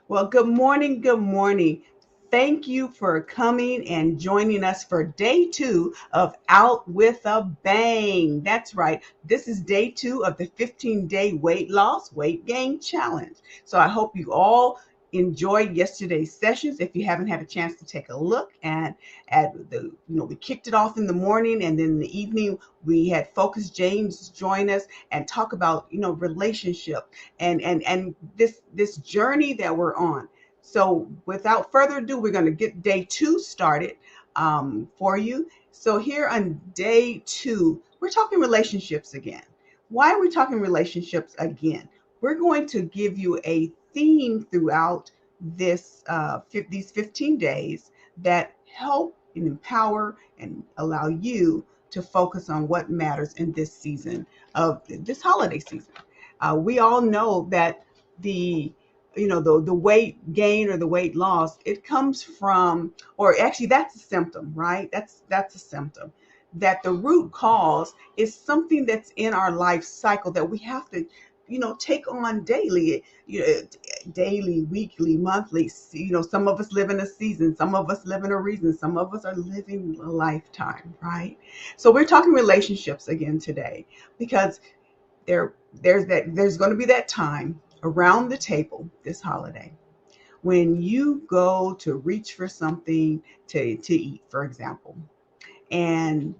Well, good morning. Good morning. Thank you for coming and joining us for day two of Out with a Bang. That's right. This is day two of the 15-day weight loss, weight gain challenge. So I hope you all enjoyed yesterday's sessions. If you haven't had a chance to take a look at we kicked it off in the morning, and then in the evening we had Focus James join us and talk about relationship and this journey that we're on. So without further ado, we're going to get day two started for you. So here on day two, we're talking relationships again. Why are we talking relationships again? We're going to give you a theme throughout these 15 days that help and empower and allow you to focus on what matters in this season of this holiday season. We all know that the the weight gain or the weight loss, it comes from, or actually that's a symptom, right? That's a symptom. That the root cause is something that's in our life cycle that we have to take on daily, daily, weekly, monthly. Some of us live in a season, some of us live in a reason, some of us are living a lifetime, right? So we're talking relationships again today because there's going to be that time around the table this holiday when you go to reach for something to eat, for example, and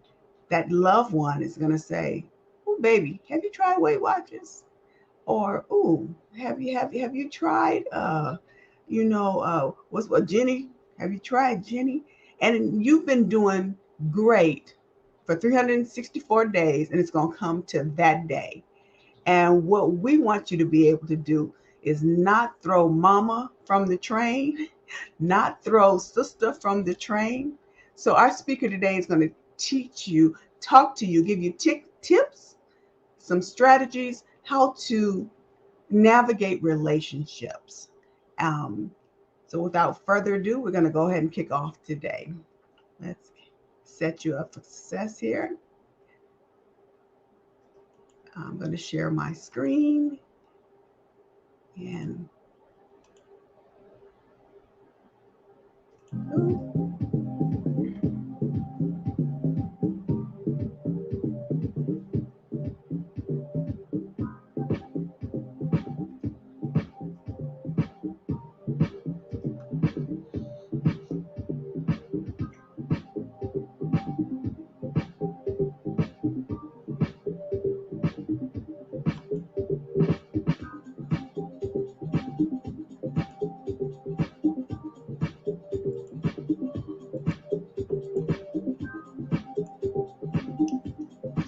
that loved one is going to say, "Oh, baby, have you tried Weight Watchers?" Or, "Oh, have you tried what's what Jenny? Have you tried Jenny?" And you've been doing great for 364 days, and it's going to come to that day. And what we want you to be able to do is not throw mama from the train, not throw sister from the train. So our speaker today is going to teach you, talk to you, give you tips, some strategies, how to navigate relationships. Um, so without further ado, we're going to go ahead and kick off today. Let's set you up for success here. I'm going to share my screen and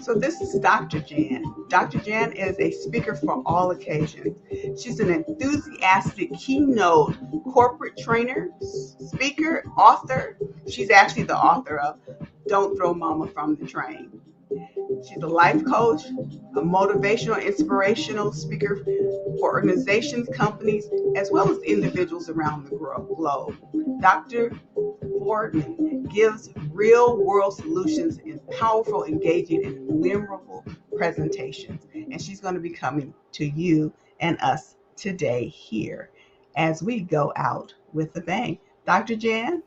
so this is Dr. Jan. Dr. Jan is a speaker for all occasions. She's an enthusiastic keynote corporate trainer, speaker, author. She's actually the author of Don't Throw Mama from the Train. She's a life coach, a motivational, inspirational speaker for organizations, companies, as well as individuals around the globe. Dr. Fortman gives real world solutions in powerful, engaging, and memorable presentations. And she's going to be coming to you and us today here as we go out with a bang. Dr. Jan?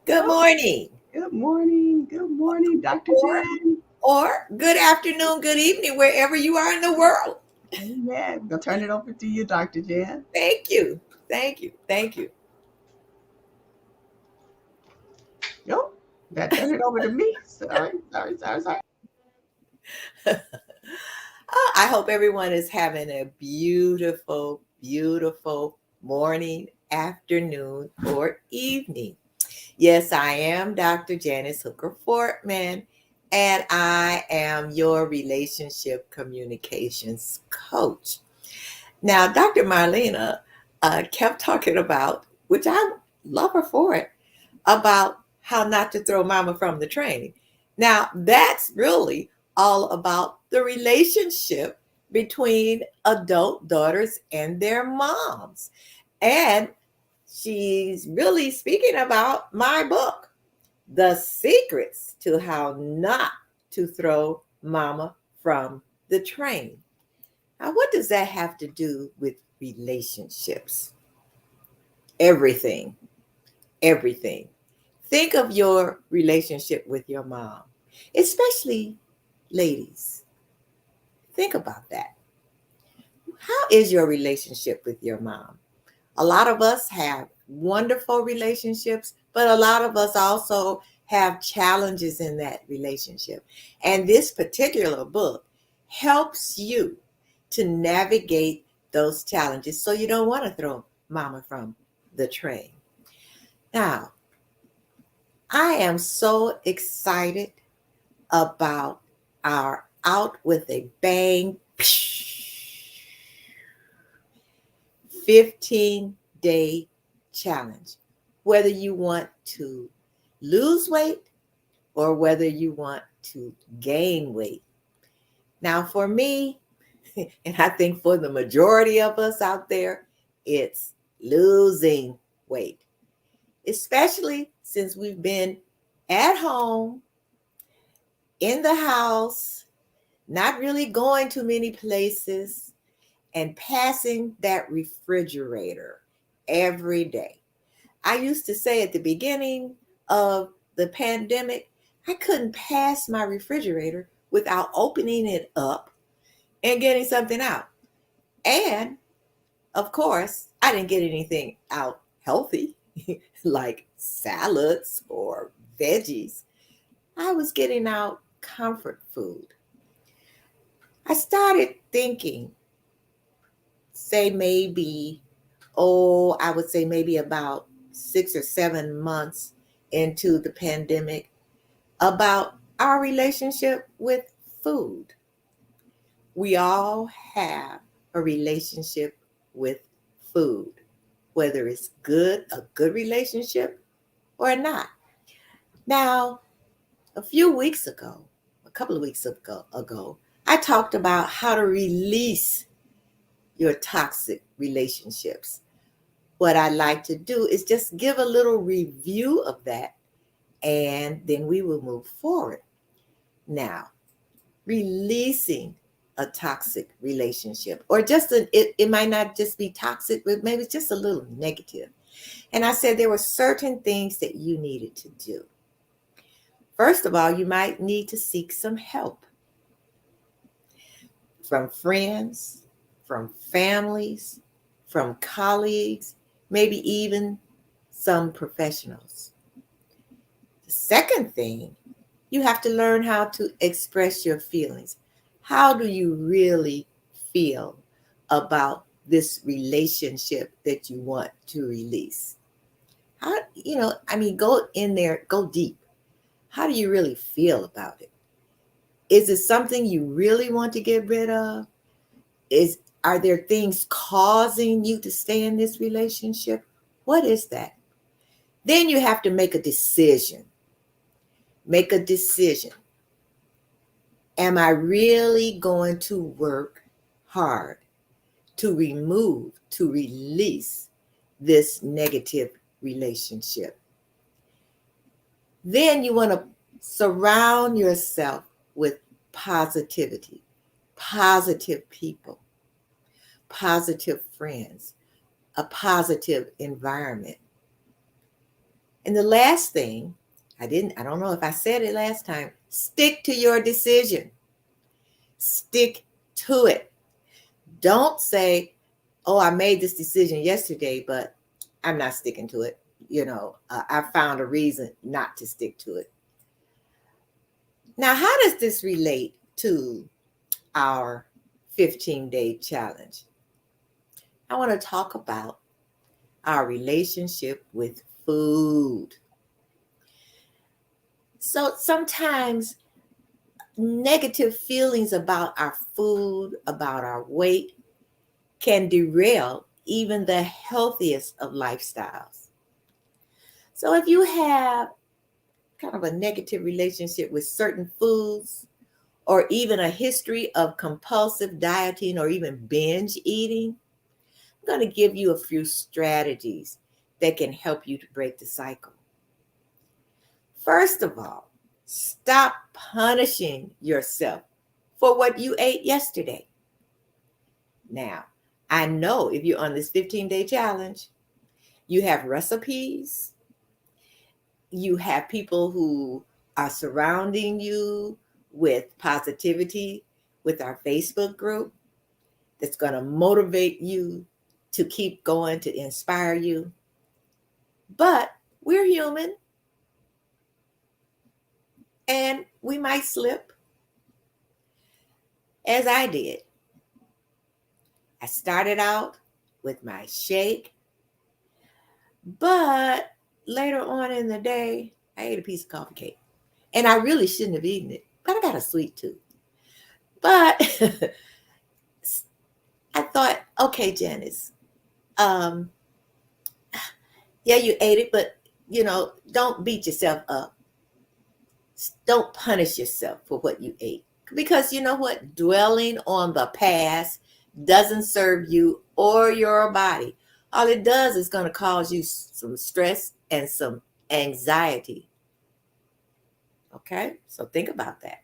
Good Oh, morning, good morning. Good morning, Dr. or Jan. or good afternoon, good evening, wherever you are in the world. Amen. I'll turn it over to you, Dr. Jan. Thank you, thank you, thank you. Yo, that turn it over to me. Sorry. I hope everyone is having a beautiful, beautiful morning, afternoon, or evening. Yes, I am Dr. Janice Hooker Fortman, and I am your relationship communications coach. Now, Dr. Marlena kept talking about, which I love her for it, about how not to throw mama from the train. Now, that's really all about the relationship between adult daughters and their moms. And she's really speaking about my book, The Secrets to How Not to Throw Mama from the Train. Now, what does that have to do with relationships? Everything, everything. Think of your relationship with your mom, especially ladies. Think about that. How is your relationship with your mom? A lot of us have wonderful relationships, but a lot of us also have challenges in that relationship. And this particular book helps you to navigate those challenges so you don't want to throw mama from the train. Now, I am so excited about our Out with a Bang 15-day challenge. Whether you want to lose weight or whether you want to gain weight. Now, for me, and I think for the majority of us out there, it's losing weight, especially since we've been at home, in the house, not really going to many places, and passing that refrigerator every day. I used to say at the beginning of the pandemic, I couldn't pass my refrigerator without opening it up and getting something out. And of course, I didn't get anything out healthy like salads or veggies. I was getting out comfort food. I started thinking, say maybe, I would say maybe about 6 or 7 months into the pandemic, about our relationship with food. We all have a relationship with food, whether it's a good relationship or not. Now, a couple of weeks ago, I talked about how to release your toxic relationships. What I like to do is just give a little review of that, and then we will move forward. Now, releasing a toxic relationship, or it might not just be toxic, but maybe it's just a little negative. And I said there were certain things that you needed to do. First of all, you might need to seek some help from friends, from families, from colleagues, maybe even some professionals. The second thing, you have to learn how to express your feelings. How do you really feel about this relationship that you want to release? Go in there, go deep. How do you really feel about it? Is it something you really want to get rid of? Are there things causing you to stay in this relationship? What is that? Then you have to make a decision. Make a decision. Am I really going to work hard to release this negative relationship? Then you want to surround yourself with positivity, positive people, positive friends, a positive environment. And the last thing, I don't know if I said it last time, stick to your decision. Stick to it. Don't say, oh, I made this decision yesterday, but I'm not sticking to it. I found a reason not to stick to it. Now, how does this relate to our 15-day challenge? I want to talk about our relationship with food. So sometimes negative feelings about our food, about our weight, can derail even the healthiest of lifestyles. So if you have kind of a negative relationship with certain foods, or even a history of compulsive dieting or even binge eating, I'm going to give you a few strategies that can help you to break the cycle. First of all, stop punishing yourself for what you ate yesterday. Now, I know if you're on this 15-day challenge, you have recipes, you have people who are surrounding you with positivity with our Facebook group that's going to motivate you to keep going, to inspire you. But we're human and we might slip, as I did. I started out with my shake, but later on in the day, I ate a piece of coffee cake. And I really shouldn't have eaten it, but I got a sweet tooth. But I thought, okay, Janice, um, yeah, you ate it, but don't beat yourself up. Don't punish yourself for what you ate. Because you know what? Dwelling on the past doesn't serve you or your body. All it does is going to cause you some stress and some anxiety. Okay? So think about that.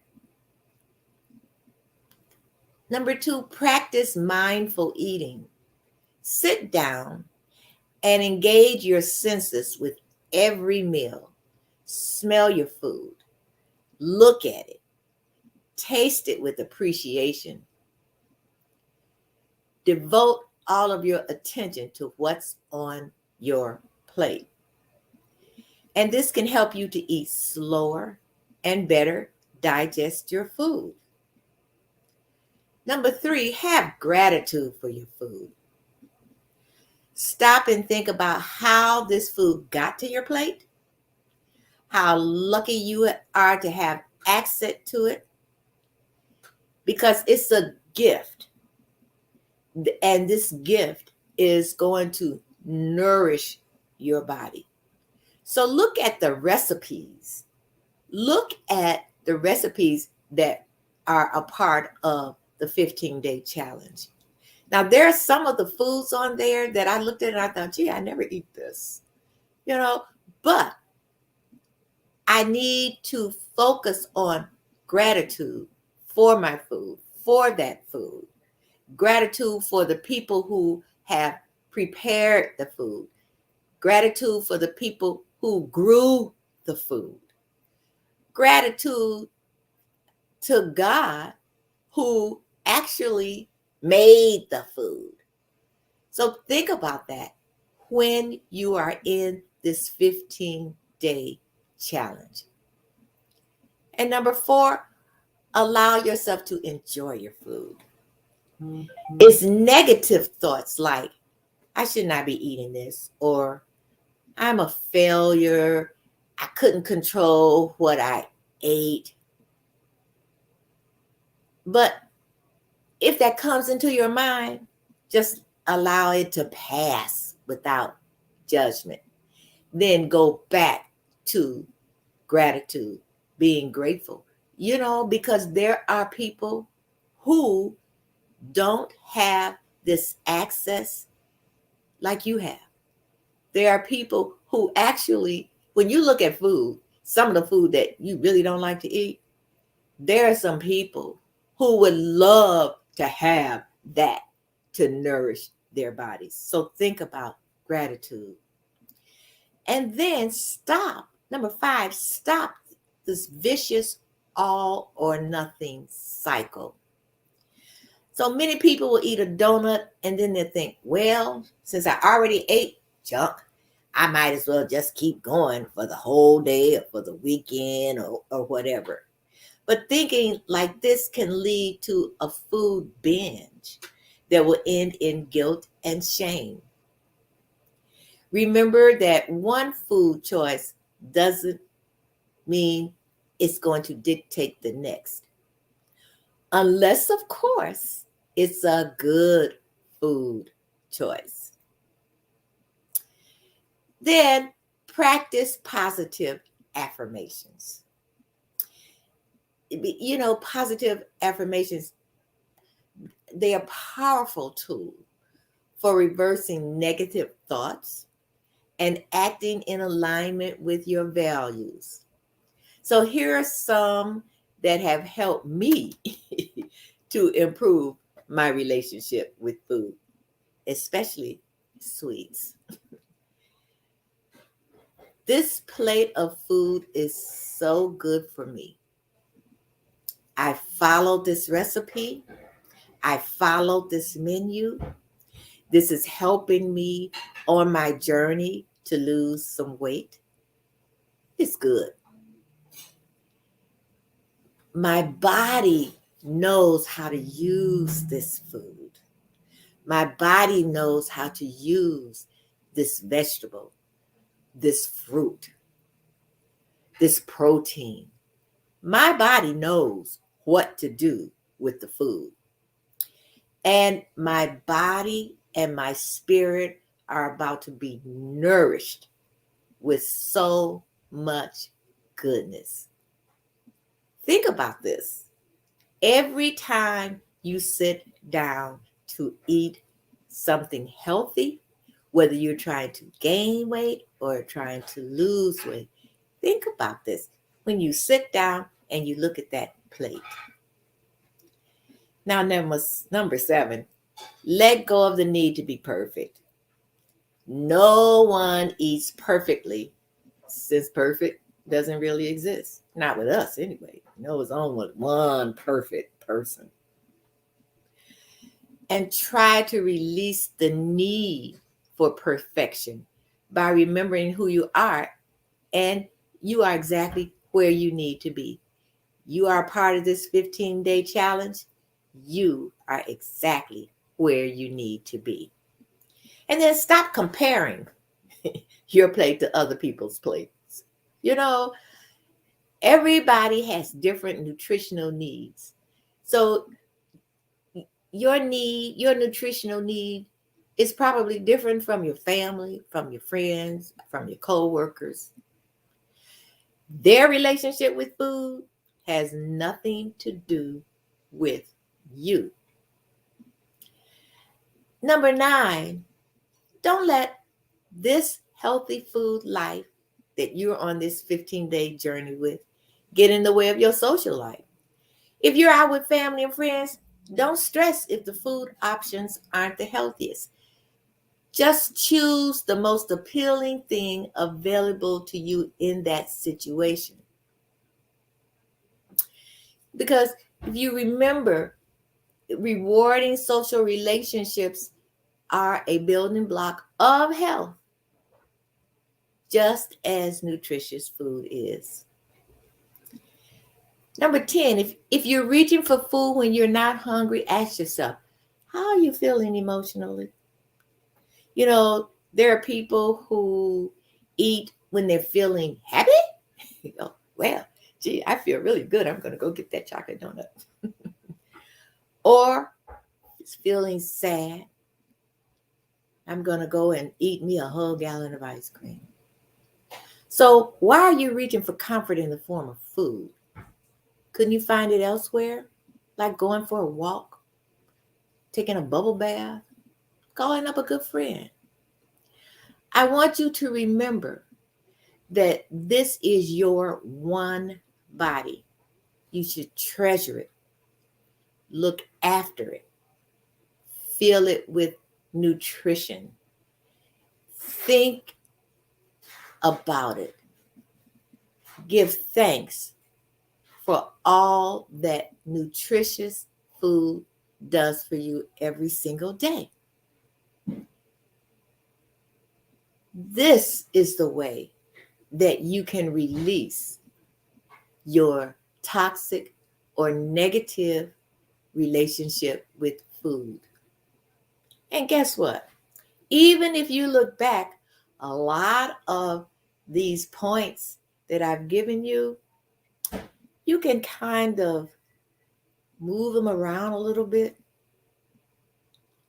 Number 2, practice mindful eating. Sit down and engage your senses with every meal. Smell your food. Look at it. Taste it with appreciation. Devote all of your attention to what's on your plate. And this can help you to eat slower and better digest your food. Number 3, have gratitude for your food. Stop and think about how this food got to your plate, how lucky you are to have access to it, because it's a gift. And this gift is going to nourish your body. So look at the recipes. Look at the recipes that are a part of the 15-day challenge. Now, there are some of the foods on there that I looked at and I thought, gee, I never eat this, but I need to focus on gratitude for my food, for that food. Gratitude for the people who have prepared the food. Gratitude for the people who grew the food. Gratitude to God who actually made the food. So think about that when you are in this 15-day challenge. And number 4, allow yourself to enjoy your food. Mm-hmm. It's negative thoughts like, I should not be eating this, or I'm a failure. I couldn't control what I ate. But if that comes into your mind, just allow it to pass without judgment. Then go back to gratitude, being grateful, because there are people who don't have this access like you have. There are people who actually, when you look at food, some of the food that you really don't like to eat, there are some people who would love to have that to nourish their bodies. So think about gratitude. And then stop. Number 5, stop this vicious all or nothing cycle. So many people will eat a donut and then they'll think, well, since I already ate junk, I might as well just keep going for the whole day or for the weekend or whatever. But thinking like this can lead to a food binge that will end in guilt and shame. Remember that one food choice doesn't mean it's going to dictate the next. Unless, of course, it's a good food choice. Then practice positive affirmations. Positive affirmations, they are powerful tools for reversing negative thoughts and acting in alignment with your values. So here are some that have helped me to improve my relationship with food, especially sweets. This plate of food is so good for me. I followed this recipe. I followed this menu. This is helping me on my journey to lose some weight. It's good. My body knows how to use this food. My body knows how to use this vegetable, this fruit, this protein. My body knows what to do with the food. And my body and my spirit are about to be nourished with so much goodness. Think about this. Every time you sit down to eat something healthy, whether you're trying to gain weight or trying to lose weight, think about this. When you sit down and you look at that plate. Now, number 7, let go of the need to be perfect. No one eats perfectly, since perfect doesn't really exist. Not with us, anyway. No, it's only one perfect person. And try to release the need for perfection by remembering who you are, and you are exactly where you need to be. You are part of this 15-day challenge. You are exactly where you need to be. And then stop comparing your plate to other people's plates. You know, everybody has different nutritional needs. So your nutritional need is probably different from your family, from your friends, from your coworkers. Their relationship with food has nothing to do with you. Number 9, don't let this healthy food life that you're on this 15-day journey with get in the way of your social life. If you're out with family and friends, don't stress if the food options aren't the healthiest. Just choose the most appealing thing available to you in that situation. Because if you remember, rewarding social relationships are a building block of health, just as nutritious food is. Number 10, if you're reaching for food when you're not hungry, ask yourself, how are you feeling emotionally? You know, there are people who eat when they're feeling happy. You go, well, gee, I feel really good. I'm going to go get that chocolate donut. Or it's feeling sad. I'm going to go and eat me a whole gallon of ice cream. So why are you reaching for comfort in the form of food? Couldn't you find it elsewhere? Like going for a walk, taking a bubble bath, calling up a good friend. I want you to remember that this is your one body. You should treasure it, look after it, fill it with nutrition. Think about it. Give thanks for all that nutritious food does for you every single day. This is the way that you can release your toxic or negative relationship with food. And guess what? Even if you look back, a lot of these points that I've given you, you can kind of move them around a little bit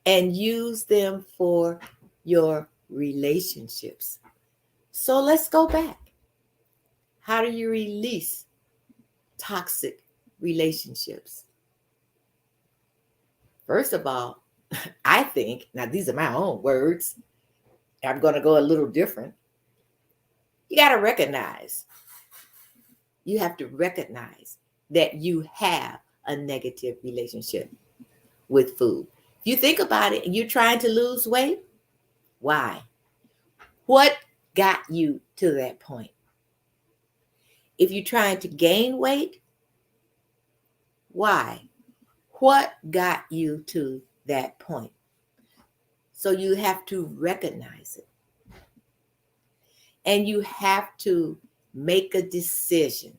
and use them for your relationships. So let's go back. How do you release toxic relationships? First of all, I think, now these are my own words, I'm going to go a little different. You got to recognize, you have to recognize that you have a negative relationship. with food. If you think about it, you're trying to lose weight. Why? What got you to that point? If you're trying to gain weight, why? What got you to that point? So you have to recognize it. And you have to make a decision.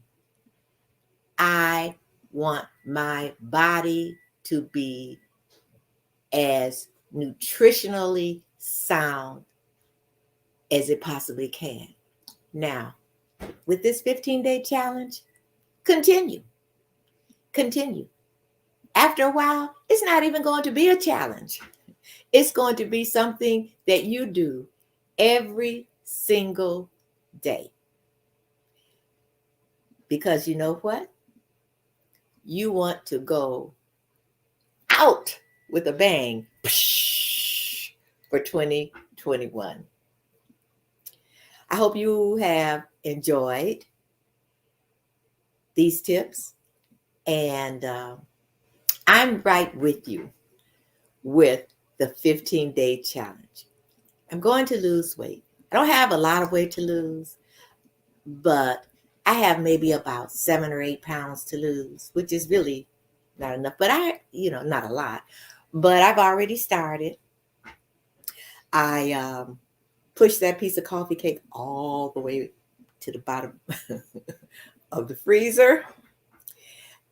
I want my body to be as nutritionally sound as it possibly can. Now, with this 15-day challenge, continue. Continue. After a while, it's not even going to be a challenge. It's going to be something that you do every single day. Because you know what? You want to go out with a bang for 2021. I hope you have enjoyed these tips, and I'm right with you with the 15-day challenge. I'm going to lose weight. I don't have a lot of weight to lose, but I have maybe about 7 or 8 pounds to lose, which is really not enough, but not a lot, but I've already started. I pushed that piece of coffee cake all the way to the bottom of the freezer,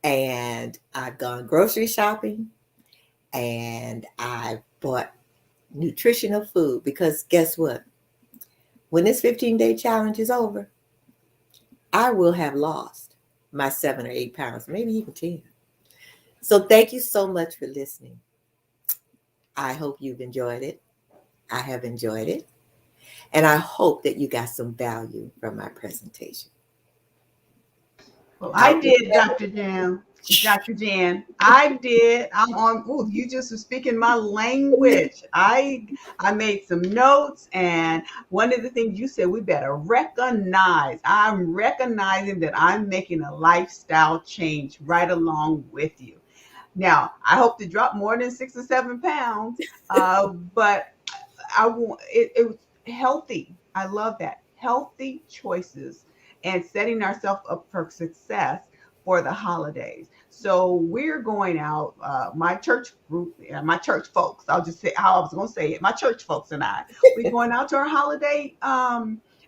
and I've gone grocery shopping, and I've bought nutritional food, because guess what? When this 15-day challenge is over, I will have lost my 7 or 8 pounds, maybe even 10. So thank you so much for listening. I hope you've enjoyed it. I have enjoyed it. And I hope that you got some value from my presentation. Well, I did, Dr. Jan. Dr. Jan, I did. I'm on. Oh, you just were speaking my language. I made some notes, and one of the things you said, we better recognize. I'm recognizing that I'm making a lifestyle change right along with you. Now, I hope to drop more than 6 or 7 pounds, but I want it was healthy. I love that. Healthy choices and setting ourselves up for success for the holidays. So we're going out, my church group, my church folks, I'll just say how I was going to say it, my church folks and I, we're going out to our holiday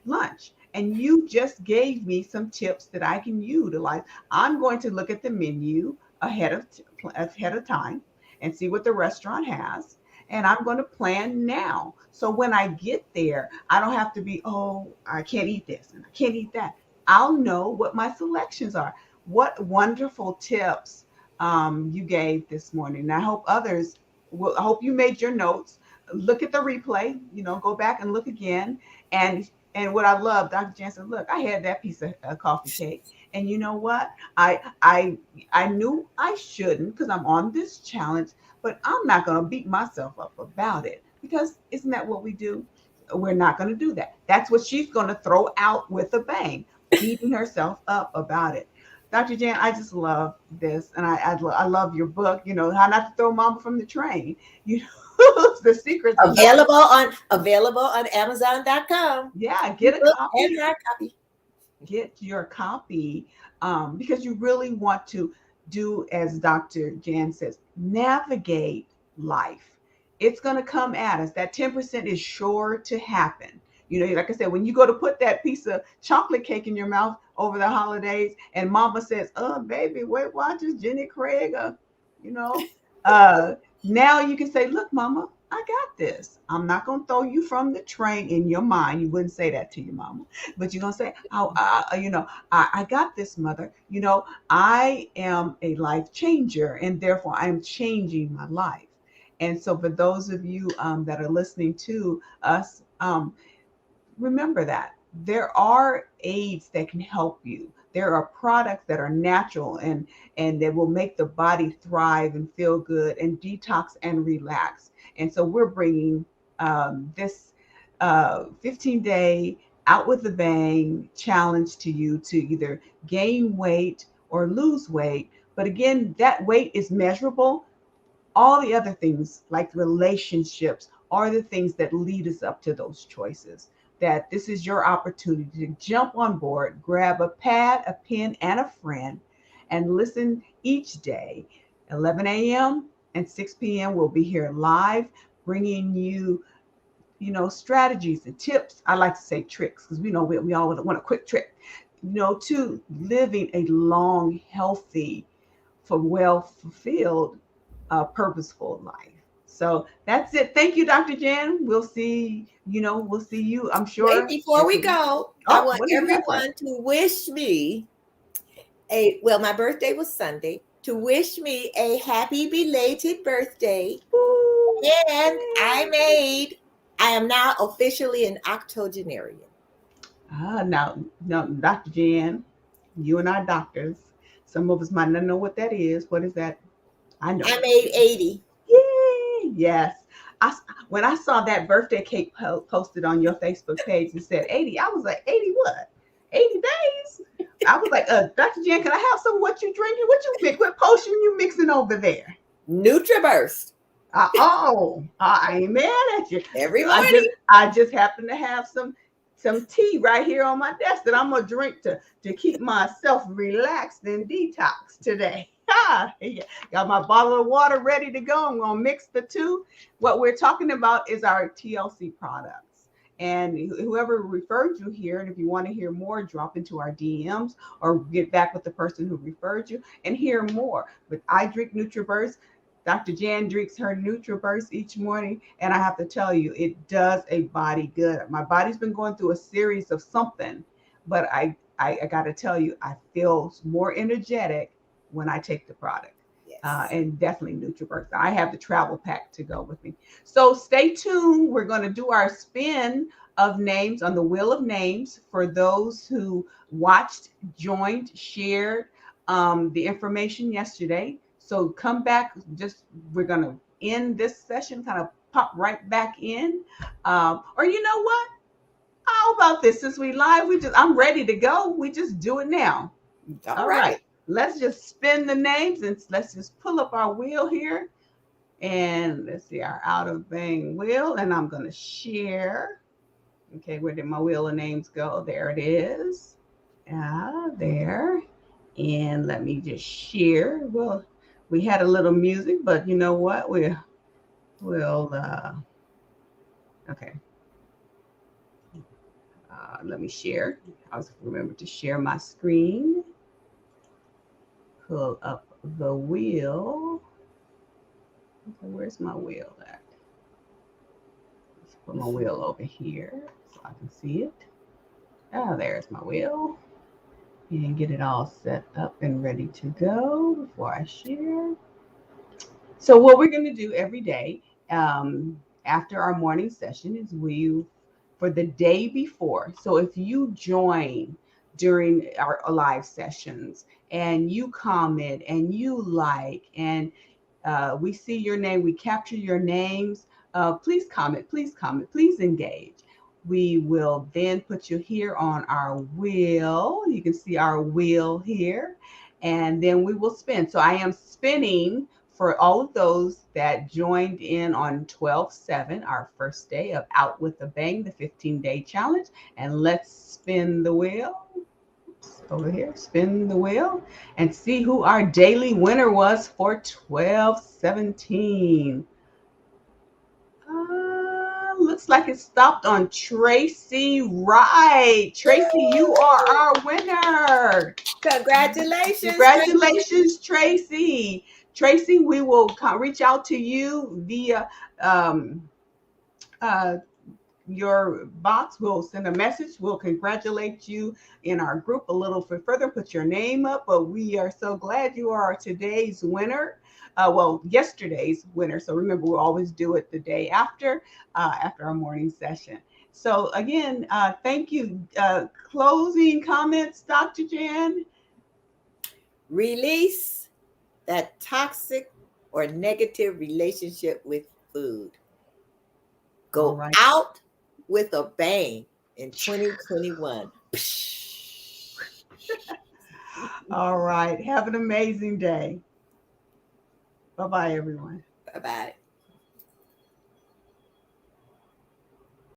lunch. And you just gave me some tips that I can utilize. I'm going to look at the menu ahead of time and see what the restaurant has, and I'm going to plan now. So when I get there, I don't have to be, oh, I can't eat this and I can't eat that. I'll know what my selections are. What wonderful tips you gave this morning. And I hope others will, I hope you made your notes. Look at the replay, go back and look again. And what I love, Dr. Jansen, look, I had that piece of coffee cake. And you know what? I knew I shouldn't, because I'm on this challenge, but I'm not going to beat myself up about it, because isn't that what we do? We're not going to do that. That's what she's going to throw out with a bang, beating herself up about it. Dr. Jan, I just love this, and I love your book. How not to throw mama from the train. The secrets available on Amazon.com. Yeah, get a copy. And our copy. Get your copy, because you really want to do, as Dr. Jan says, navigate life. It's going to come at us. That 10% is sure to happen. Like I said, when you go to put that piece of chocolate cake in your mouth over the holidays, and mama says, oh, baby, Weight Watchers, Jenny Craig, now you can say, look, mama, I got this. I'm not going to throw you from the train. In your mind, you wouldn't say that to your mama, but you're going to say, oh, I got this, mother. I am a life changer, and therefore I'm changing my life. And so for those of you that are listening to us, remember that there are aids that can help you. There are products that are natural and that will make the body thrive and feel good and detox and relax. And so we're bringing this 15-day out with a bang challenge to you to either gain weight or lose weight. But again, that weight is measurable. all the other things like relationships are the things that lead us up to those choices. That this is your opportunity to jump on board, grab a pad, a pen, and a friend, and listen each day. 11 a.m. and 6 p.m. We'll be here live, bringing you, strategies and tips. I like to say tricks because we all want a quick trick, to living a long, healthy, for well fulfilled, purposeful life. So that's it. Thank you, Dr. Jan. We'll see you, I'm Wait, sure. before we go, I Oh, want what do you have for us? everyone to wish me my birthday was Sunday, to wish me a happy belated birthday. Ooh, And yay. I am now officially an octogenarian. Now, Dr. Jan, you and I doctors, some of us might not know what that is. What is that? I know I what it made is. 80. Yay! Yes. I, when I saw that birthday cake posted on your Facebook page and said 80, I was like, 80 what? 80 days? I was like, Dr. Jan, can I have some of what you drinking? What potion you mixing over there? NutriBurst I ain't mad at you. every I just morning. I just happen to have some tea right here on my desk that I'm gonna drink to keep myself relaxed and detox today. Yeah. Got my bottle of water ready to go. I'm gonna mix the two. What we're talking about is our TLC products. And whoever referred you here, and if you want to hear more, drop into our DMs or get back with the person who referred you and hear more. But I drink NutriBurst. Dr. Jan drinks her NutriBurst each morning, and I have to tell you, it does a body good. My body's been going through a series of something, but I got to tell you, I feel more energetic when I take the product. Yes. And definitely NutriBurst. I have the travel pack to go with me. So stay tuned. We're going to do our spin of names on the wheel of names for those who watched, joined, shared the information yesterday. So come back. We're gonna end this session, kind of pop right back in. Or you know what? How about this? Since we live, I'm ready to go. We just do it now. All All right. right. Let's just spin the names and let's just pull up our wheel here. And let's see our out of bang wheel. And I'm gonna share. Okay, where did my wheel of names go? There it is. There. And let me just share. Well, we had a little music, but you know what? We'll okay. Let me share. I'll remember to share my screen. Pull up the wheel. Okay, where's my wheel at? Let's put my wheel over here so I can see it. There's my wheel. And get it all set up and ready to go before I share. So what we're going to do every day after our morning session is for the day before. So if you join during our live sessions and you comment and you like and we see your name, we capture your names, please comment, please engage. We will then put you here on our wheel. You can see our wheel here. And then we will spin. So I am spinning for all of those that joined in on 12/7, our first day of Out with a Bang, the 15-day challenge. And let's spin the wheel. Oops, over here, spin the wheel and see who our daily winner was for 12/17. Looks like it stopped on Tracy Wright. Tracy, you are our winner. Congratulations, Tracy. Congratulations, Tracy. Tracy, we will reach out to you via um, uh, your box. We'll send a message. We'll congratulate you in our group a little further, put your name up. But we are so glad you are today's winner. Yesterday's winner. So remember, we'll always do it the day after our morning session. So again, thank you. Closing comments, Dr. Jan? Release that toxic or negative relationship with food. All Go right. out with a bang in 2021. All right. Have an amazing day. Bye bye, everyone. Bye-bye.